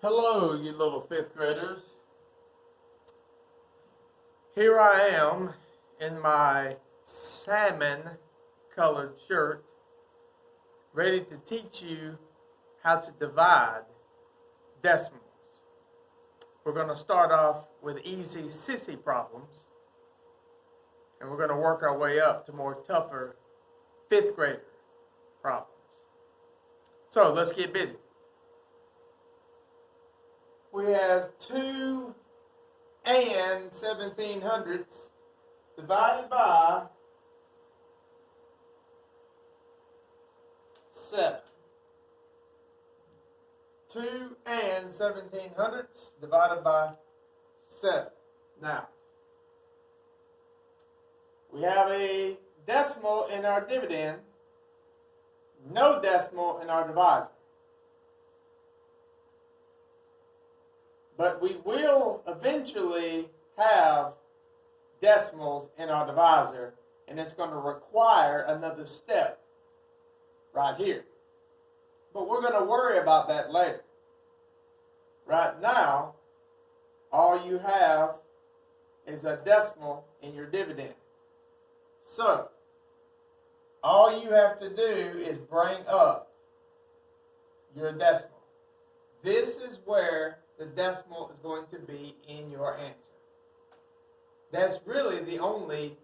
Hello, you little fifth graders. Here I am in my salmon colored shirt, ready to teach you how to divide decimals. We're going to start off with easy sissy problems, and we're going to work our way up to more tougher fifth grader problems. So let's get busy. We have 2 and 1700ths divided by 7. 2 and 1700ths divided by 7. Now, we have a decimal in our dividend, no decimal in our divisor. But we will eventually have decimals in our divisor, and it's going to require another step right here. But we're going to worry about that later. Right now, all you have is a decimal in your dividend. So, all you have to do is bring up your decimal. This is where the decimal is going to be in your answer. That's really the only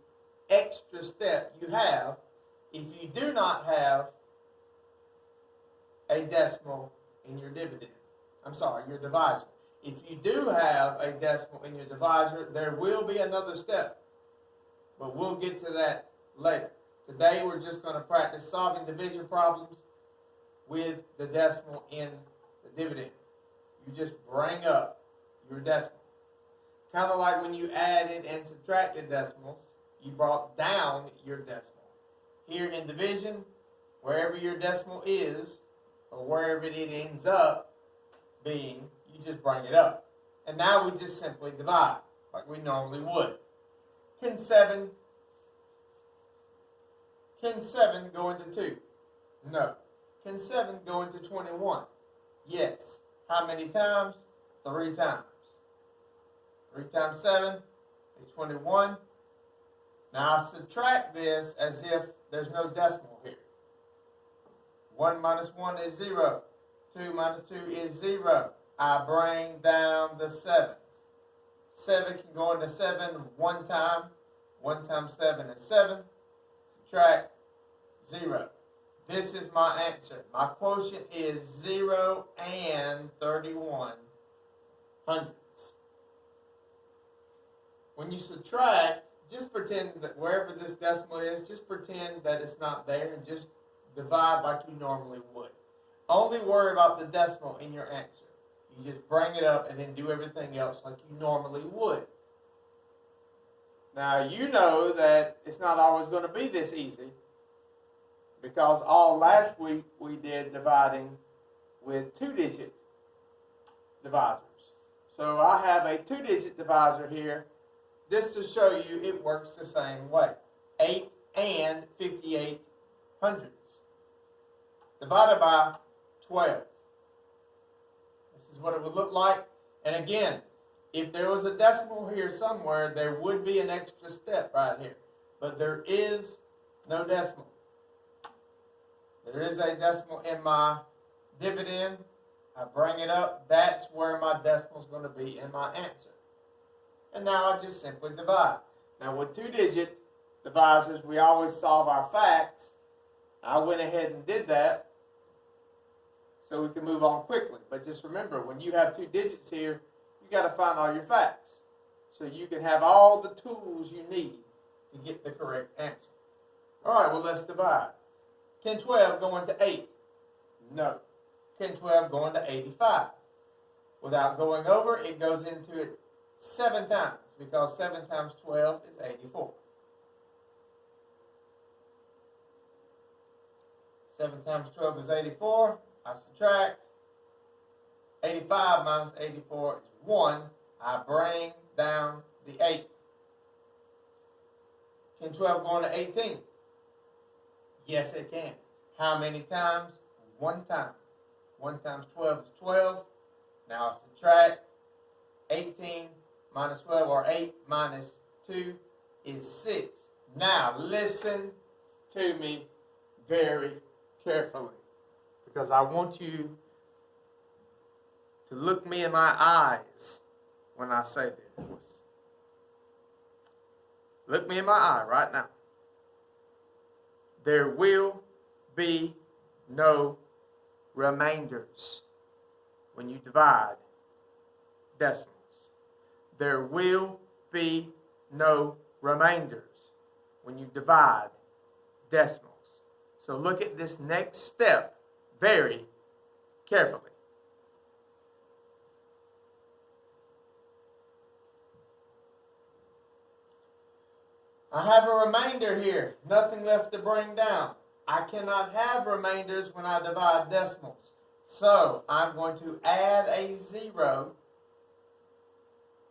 extra step you have if you do not have a decimal in your dividend. Your divisor. If you do have a decimal in your divisor, there will be another step. But we'll get to that later. Today we're just going to practice solving division problems with the decimal in the dividend. You just bring up your decimal. Kind of like when you added and subtracted decimals, you brought down your decimal. Here in division, wherever your decimal is, or wherever it ends up being, you just bring it up. And now we just simply divide, like we normally would. Can 7 go into 2? No. Can 7 go into 21? Yes. How many times? 3 times. 3 times 7 is 21. Now I subtract this as if there's no decimal here. 1 minus 1 is 0. 2 minus 2 is 0. I bring down the 7. 7 can go into 7 one time. 1 times 7 is 7. Subtract 0. This is my answer. My quotient is 0 and 31 hundredths. When you subtract, just pretend that wherever this decimal is, just pretend that it's not there and just divide like you normally would. Only worry about the decimal in your answer. You just bring it up and then do everything else like you normally would. Now, you know that it's not always going to be this easy, because all last week we did dividing with 2-digit divisors. So I have a 2-digit divisor here just to show you it works the same way. 8 and 58 hundredths divided by 12. This is what it would look like. And again, if there was a decimal here somewhere, there would be an extra step right here. But there is no decimal. There is a decimal in my dividend. I bring it up. That's where my decimal is going to be in my answer. And now I just simply divide. Now with 2-digit divisors, we always solve our facts. I went ahead and did that so we can move on quickly. But just remember, when you have 2 digits here, you got to find all your facts so you can have all the tools you need to get the correct answer. All right, well, let's divide. Can 12 go into 8? No. Can 12 go into 85? Without going over, it goes into it 7 times, because 7 times 12 is 84. 7 times 12 is 84. I subtract. 85 minus 84 is 1. I bring down the 8. Can 12 go into 18? Yes, it can. How many times? 1 time. 1 times 12 is 12. Now I subtract 18 minus 12, or 8 minus 2 is 6. Now listen to me very carefully, because I want you to look me in my eyes when I say this. Look me in my eye right now. There will be no remainders when you divide decimals. There will be no remainders when you divide decimals. So look at this next step very carefully. I have a remainder here, nothing left to bring down. I cannot have remainders when I divide decimals. So I'm going to add a 0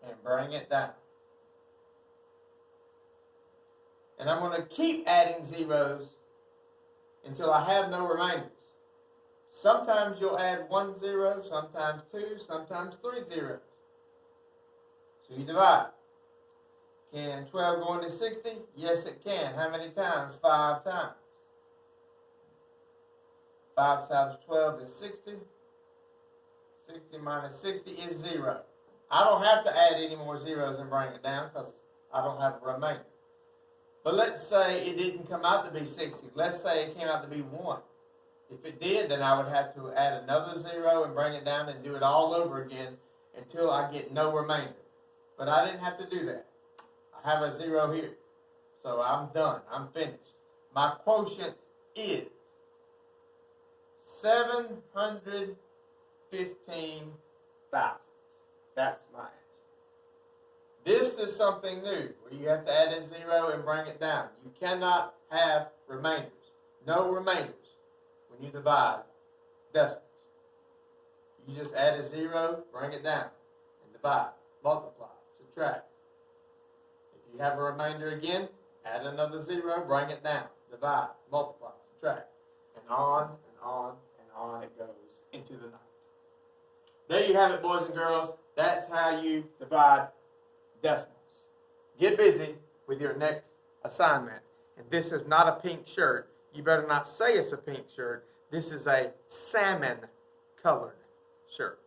and bring it down. And I'm going to keep adding zeros until I have no remainders. Sometimes you'll add 1 0, sometimes 2, sometimes 3 zeros. So you divide. Can 12 go into 60? Yes, it can. How many times? 5 times. 5 times 12 is 60. 60 minus 60 is 0. I don't have to add any more zeros and bring it down because I don't have a remainder. But let's say it didn't come out to be 60. Let's say it came out to be 1. If it did, then I would have to add another 0 and bring it down and do it all over again until I get no remainder. But I didn't have to do that. I have a 0 here. So I'm done. I'm finished. My quotient is 715 thousandths. That's my answer. This is something new, where you have to add a 0 and bring it down. You cannot have remainders. No remainders when you divide decimals. You just add a 0, bring it down, and divide, multiply, subtract. If you have a remainder again, add another 0, bring it down, divide, multiply, subtract, and on and on and on it goes into the night. There you have it, boys and girls. That's how you divide decimals. Get busy with your next assignment. And this is not a pink shirt. You better not say it's a pink shirt. This is a salmon colored shirt.